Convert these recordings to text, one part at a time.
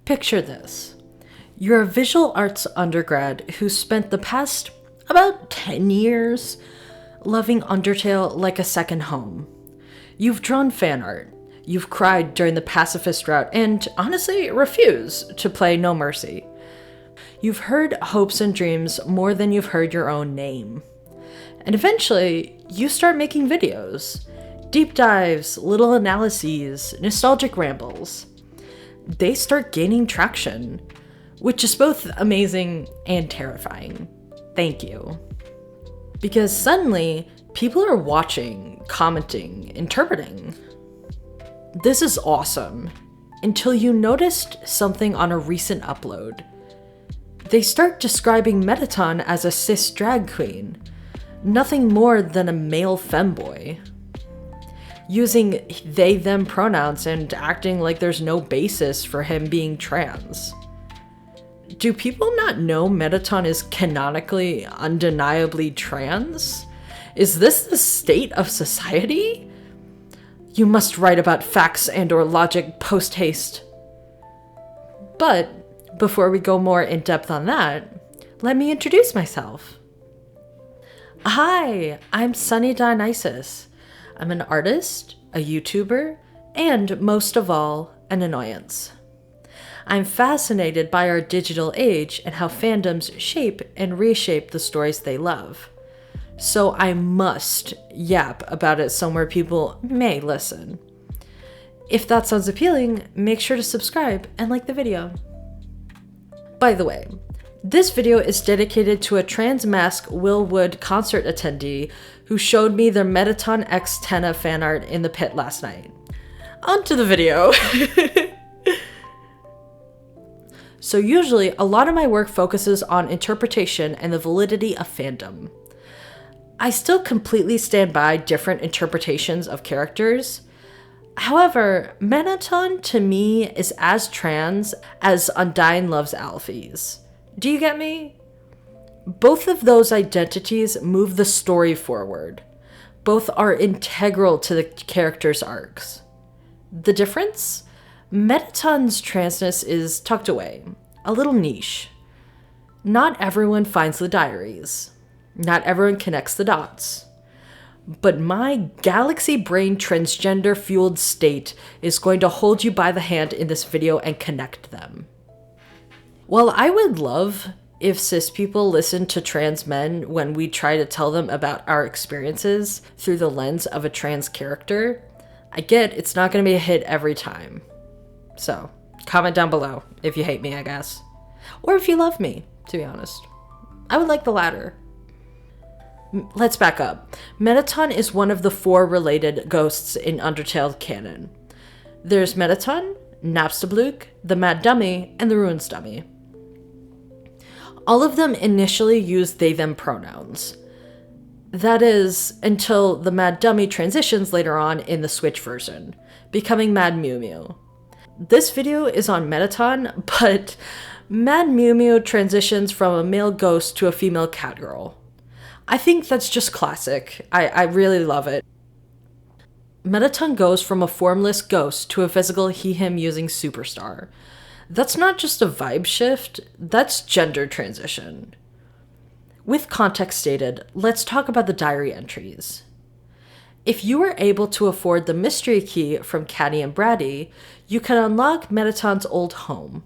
Picture this. You're a visual arts undergrad who spent the past about 10 years loving Undertale like a second home. You've drawn fan art, you've cried during the pacifist route, and honestly refused to play No Mercy. You've heard hopes and dreams more than you've heard your own name. And eventually, you start making videos. Deep dives, little analyses, nostalgic rambles. They start gaining traction, which is both amazing and terrifying. Thank you. Because suddenly, people are watching, commenting, interpreting. This is awesome, until you noticed something on a recent upload. They start describing Mettaton as a cis drag queen, nothing more than a male femboy. Using they-them pronouns and acting like there's no basis for him being trans. Do people not know Mettaton is canonically, undeniably trans? Is this the state of society? You must write about facts and/or logic post-haste. But before we go more in depth on that, let me introduce myself. Hi, I'm Sunny Dionysus. I'm an artist, a YouTuber, and most of all, an annoyance. I'm fascinated by our digital age and how fandoms shape and reshape the stories they love. So I must yap about it somewhere people may listen. If that sounds appealing, make sure to subscribe and like the video. By the way, this video is dedicated to a trans mask Will Wood concert attendee who showed me their Mettaton X Tenna fan art in the pit last night. On to the video. So usually, a lot of my work focuses on interpretation and the validity of fandom. I still completely stand by different interpretations of characters. However, Mettaton to me is as trans as Undyne loves Alphys. Do you get me? Both of those identities move the story forward. Both are integral to the character's arcs. The difference? Mettaton's transness is tucked away, a little niche. Not everyone finds the diaries. Not everyone connects the dots. But my galaxy brain transgender fueled state is going to hold you by the hand in this video and connect them. While I would love if cis people listen to trans men when we try to tell them about our experiences through the lens of a trans character, I get it's not going to be a hit every time. So, comment down below if you hate me, I guess. Or if you love me, to be honest. I would like the latter. Let's back up. Mettaton is one of the 4 related ghosts in Undertale canon. There's Mettaton, Napstablook, the Mad Dummy, and the Ruins Dummy. All of them initially use they-them pronouns. That is, until the Mad Dummy transitions later on in the Switch version, becoming Mad Mew Mew. This video is on Mettaton, but Mad Mew Mew transitions from a male ghost to a female catgirl. I think that's just classic. I really love it. Mettaton goes from a formless ghost to a physical he/him using superstar. That's not just a vibe shift, that's gender transition. With context stated, let's talk about the diary entries. If you were able to afford the mystery key from Caddy and Braddy, you can unlock Mettaton's old home.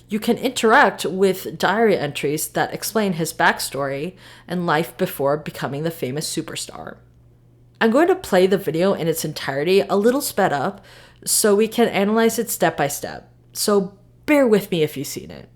You can interact with diary entries that explain his backstory and life before becoming the famous superstar. I'm going to play the video in its entirety a little sped up so we can analyze it step by step. So bear with me if you've seen it.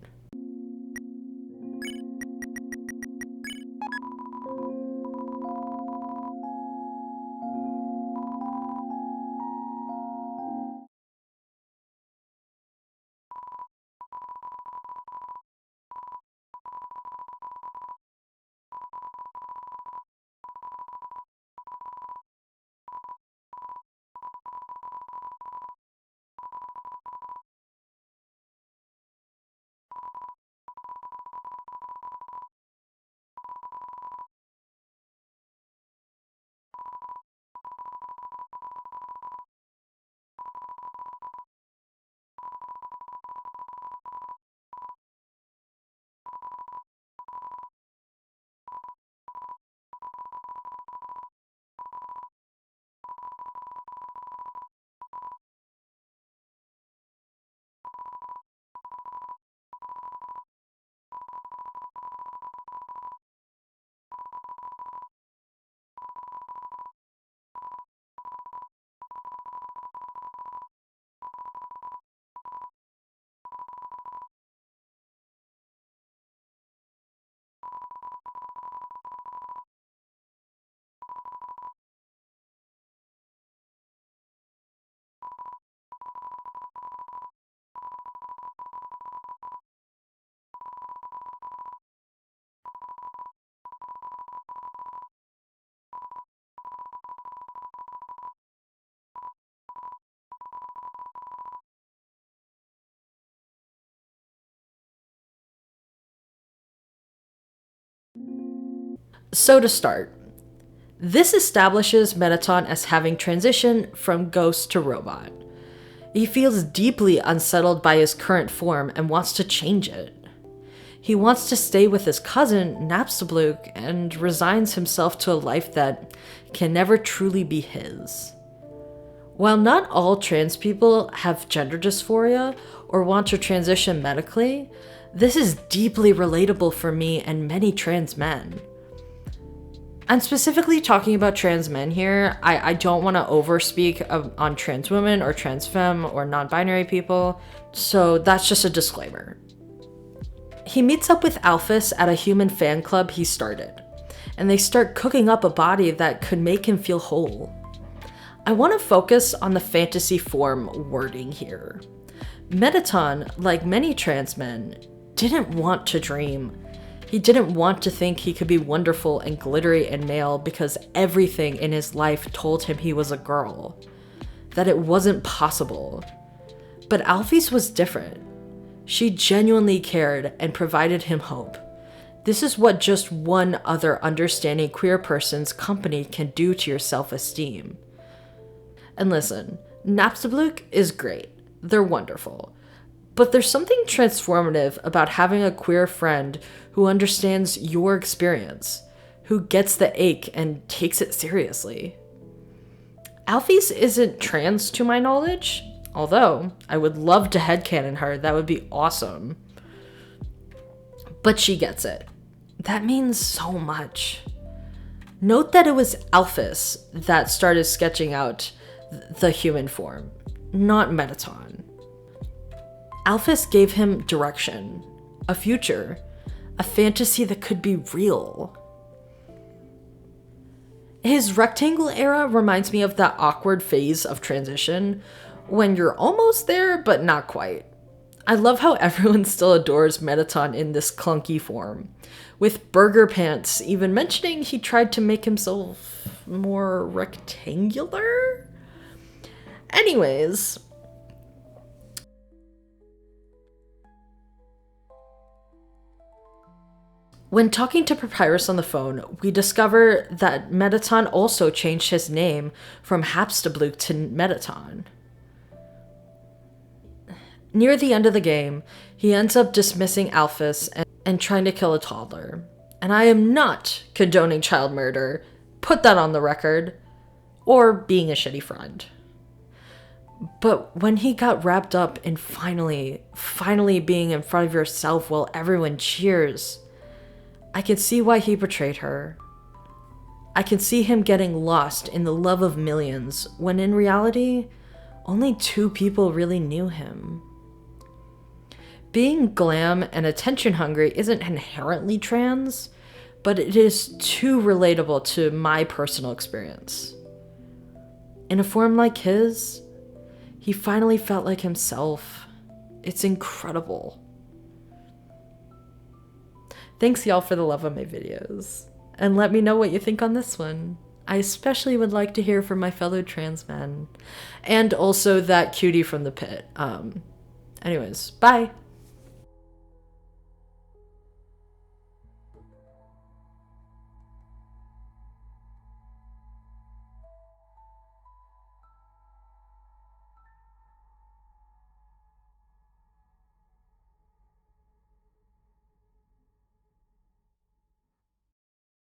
So to start, this establishes Mettaton as having transitioned from ghost to robot. He feels deeply unsettled by his current form and wants to change it. He wants to stay with his cousin, Napstablook, and resigns himself to a life that can never truly be his. While not all trans people have gender dysphoria or want to transition medically, this is deeply relatable for me and many trans men. I'm specifically talking about trans men here. I don't want to overspeak on trans women or trans femme or non-binary people, so that's just a disclaimer. He meets up with Alphys at a human fan club he started, and they start cooking up a body that could make him feel whole. I want to focus on the fantasy form wording here. Mettaton, like many trans men, didn't want to dream. He didn't want to think he could be wonderful and glittery and male because everything in his life told him he was a girl, that it wasn't possible. But Alphys was different. She genuinely cared and provided him hope. This is what just one other understanding queer person's company can do to your self-esteem. And listen, Napstablook is great. They're wonderful. But there's something transformative about having a queer friend who understands your experience, who gets the ache and takes it seriously. Alphys isn't trans to my knowledge, although I would love to headcanon her, that would be awesome. But she gets it. That means so much. Note that it was Alphys that started sketching out the human form, not Mettaton. Alphys gave him direction, a future, a fantasy that could be real. His rectangle era reminds me of that awkward phase of transition when you're almost there but not quite. I love how everyone still adores Mettaton in this clunky form, with Burger Pants even mentioning he tried to make himself more rectangular? Anyways, when talking to Papyrus on the phone, we discover that Mettaton also changed his name from Hapstablook to Mettaton. Near the end of the game, he ends up dismissing Alphys and trying to kill a toddler. And I am not condoning child murder, put that on the record, or being a shitty friend. But when he got wrapped up in finally being in front of yourself while everyone cheers, I can see why he betrayed her. I can see him getting lost in the love of millions, when in reality, only 2 people really knew him. Being glam and attention hungry isn't inherently trans, but it is too relatable to my personal experience. In a form like his, he finally felt like himself. It's incredible. Thanks y'all for the love of my videos. And let me know what you think on this one. I especially would like to hear from my fellow trans men. And also that cutie from the pit. Anyways, bye!